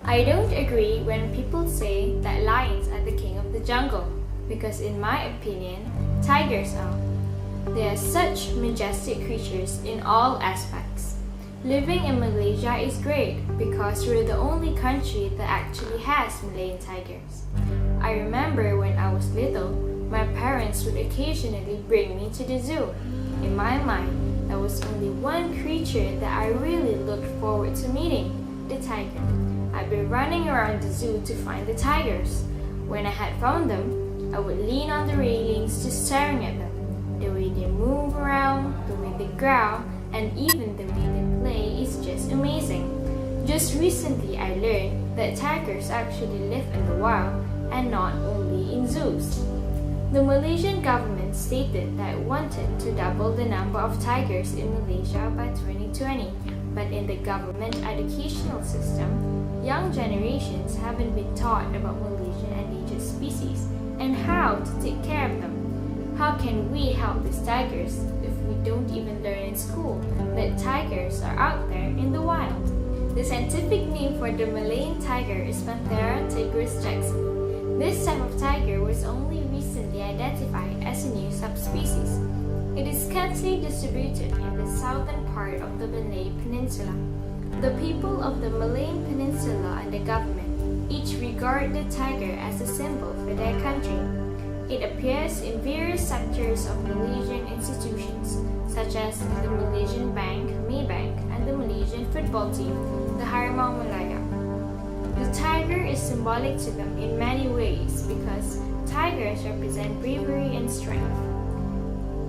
I don't agree when people say that lions are the king of the jungle, because in my opinion, tigers are. They are such majestic creatures in all aspects. Living in Malaysia is great because we're the only country that actually has Malayan tigers. I remember when I was little, my parents would occasionally bring me to the zoo. In my mind, there was only one creature that I really looked forward to meeting, the tiger. I'd be running around the zoo to find the tigers. When I had found them, I would lean on the railings just staring at them. The way they move around, the way they growl, and even the way they play is just amazing. Just recently I learned that tigers actually live in the wild and not only in zoos. The Malaysian government stated that it wanted to double the number of tigers in Malaysia by 2020, but in the government educational system, young generations haven't been taught about Malaysian endangered species and how to take care of them. How can we help these tigers if we don't even learn in school that tigers are out there in the wild? The scientific name for the Malayan tiger is Panthera tigris jackson. This type of tiger was only recently identified as a new subspecies. It is scantily distributed in the southern part of the Malay Peninsula. The people of the Malayan Peninsula and the government each regard the tiger as a symbol for their country. It appears in various sectors of Malaysian institutions, such as the Malaysian Bank, Maybank, and the Malaysian football team, the Harimau Malaya. The tiger is symbolic to them in many ways because tigers represent bravery and strength.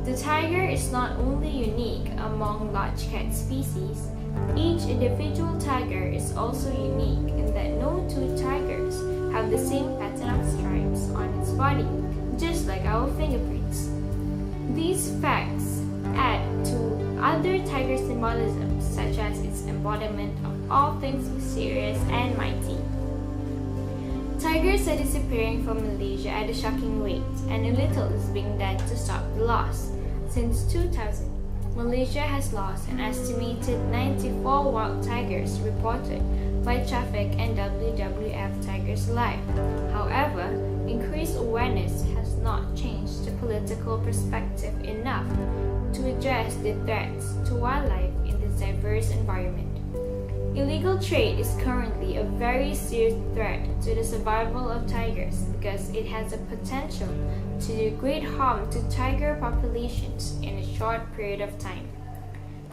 The tiger is not only unique among large cat species, each individual tiger is also unique in that no two tigers have the same pattern of stripes on its body, just like our fingerprints. These facts add to other tiger symbolisms, such as its embodiment of all things mysterious and mighty. Tigers are disappearing from Malaysia at a shocking rate, and a little is being done to stop the loss. Since 2000, Malaysia has lost an estimated 94 wild tigers reported by Traffic and WWF Tigers Alive. However, increased awareness has not changed the political perspective enough to address the threats to wildlife in this diverse environment. Illegal trade is currently a very serious threat to the survival of tigers because it has the potential to do great harm to tiger populations in a short period of time.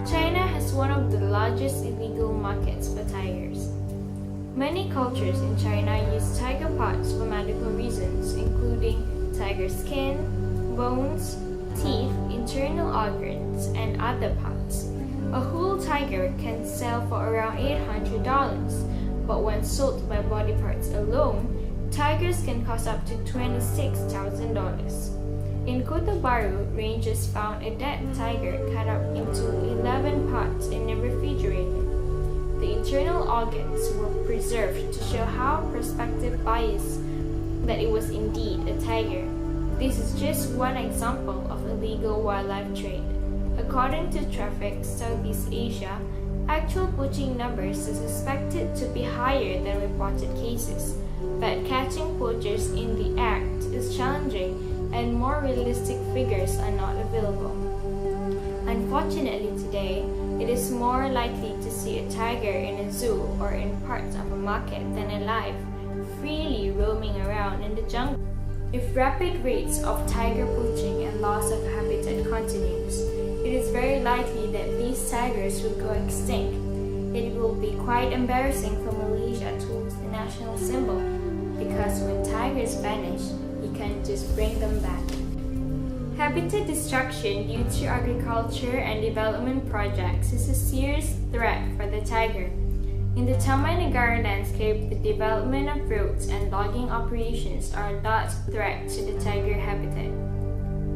China has one of the largest illegal markets for tigers. Many cultures in China use tiger parts for medical reasons, including tiger skin, bones, teeth, internal organs, and other parts. A whole tiger can sell for around $800, but when sold by body parts alone, tigers can cost up to $26,000. In Kota Baru, rangers found a dead tiger cut up into 11 parts in a refrigerator. The internal organs were preserved to show how prospective buyers that it was indeed a tiger. This is just one example of illegal wildlife trade. According to Traffic Southeast Asia, actual poaching numbers are suspected to be higher than reported cases, but catching poachers in the act is challenging and more realistic figures are not available. Unfortunately today, it is more likely to see a tiger in a zoo or in parts of a market than alive, freely roaming around in the jungle. If rapid rates of tiger poaching and loss of habitat continues, it is very likely that these tigers will go extinct. It will be quite embarrassing for Malaysia to lose the national symbol, because when tigers vanish, you can't just bring them back. Habitat destruction due to agriculture and development projects is a serious threat for the tiger. In the Taman Negara landscape, the development of roads and logging operations are a large threat to the tiger habitat.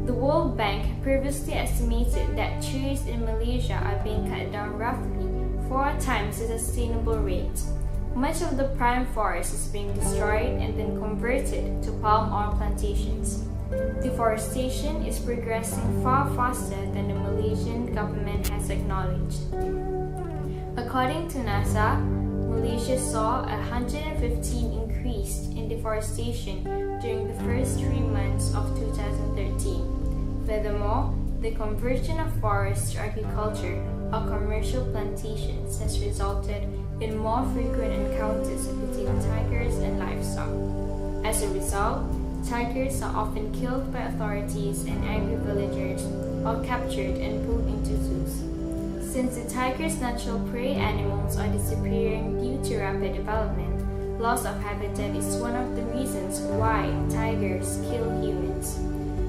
The World Bank previously estimated that trees in Malaysia are being cut down roughly 4 times the sustainable rate. Much of the prime forest is being destroyed and then converted to palm oil plantations. Deforestation is progressing far faster than the Malaysian government has acknowledged. According to NASA, Malaysia saw a 115 increase in deforestation during the first 3 months of 2013. Furthermore, the conversion of forests to agriculture or commercial plantations has resulted in more frequent encounters between tigers and livestock. As a result, tigers are often killed by authorities and angry villagers or captured and put into zoos. Since the tiger's natural prey animals are disappearing due to rapid development, loss of habitat is one of the reasons why tigers kill humans.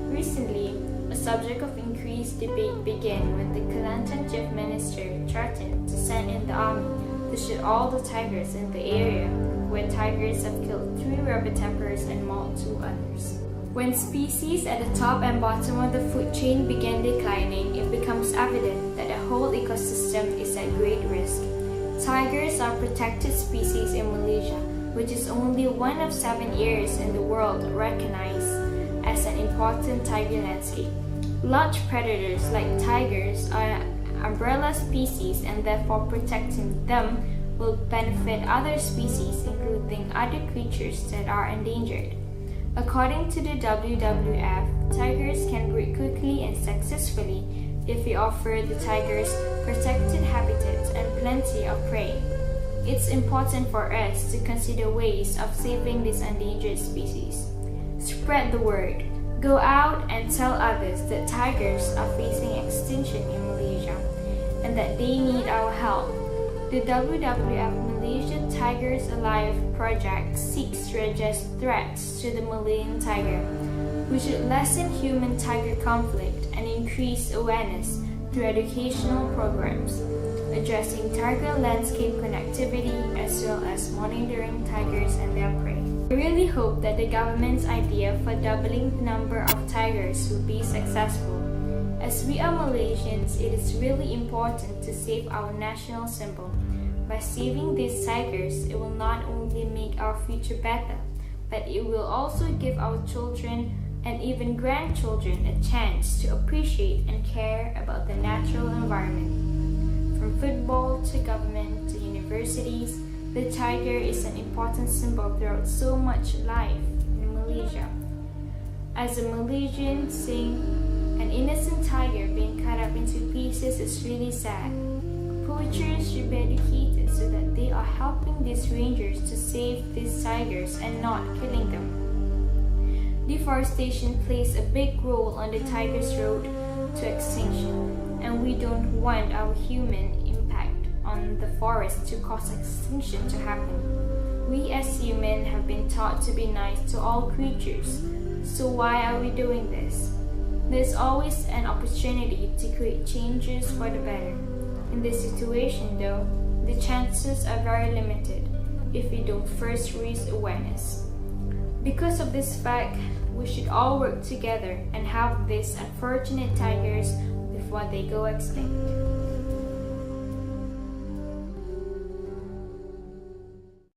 Recently, a subject of increased debate began when the Kelantan Chief Minister threatened to send in the army to shoot all the tigers in the area, where tigers have killed 3 rabbit tappers and mauled 2 others. When species at the top and bottom of the food chain begin declining, it becomes evident that the whole ecosystem is at great risk. Tigers are protected species in Malaysia, which is only one of 7 areas in the world recognized as an important tiger landscape. Large predators like tigers are umbrella species, and therefore protecting them will benefit other species, including other creatures that are endangered. According to the WWF, tigers can breed quickly and successfully if we offer the tigers protected habitats and plenty of prey. It's important for us to consider ways of saving this endangered species. Spread the word. Go out and tell others that tigers are facing extinction in Malaysia and that they need our help. The WWF Malaysia Tigers Alive project seeks to address threats to the Malayan tiger. We should lessen human-tiger conflict and increase awareness through educational programs, addressing tiger landscape connectivity as well as monitoring tigers and their prey. I really hope that the government's idea for doubling the number of tigers will be successful. As we are Malaysians, it is really important to save our national symbol. By saving these tigers, it will not only make our future better, but it will also give our children and even grandchildren a chance to appreciate and care about the natural environment. From football to government to universities, the tiger is an important symbol throughout so much life in Malaysia. As a Malaysian saying, an innocent tiger being cut up into pieces is really sad. Poachers should be educated so that they are helping these rangers to save these tigers and not killing them. Deforestation plays a big role on the tiger's road to extinction, and we don't want our human impact on the forest to cause extinction to happen. We as humans have been taught to be nice to all creatures, so why are we doing this? There's always an opportunity to create changes for the better. In this situation though, the chances are very limited if we don't first raise awareness. Because of this fact, we should all work together and help these unfortunate tigers before they go extinct.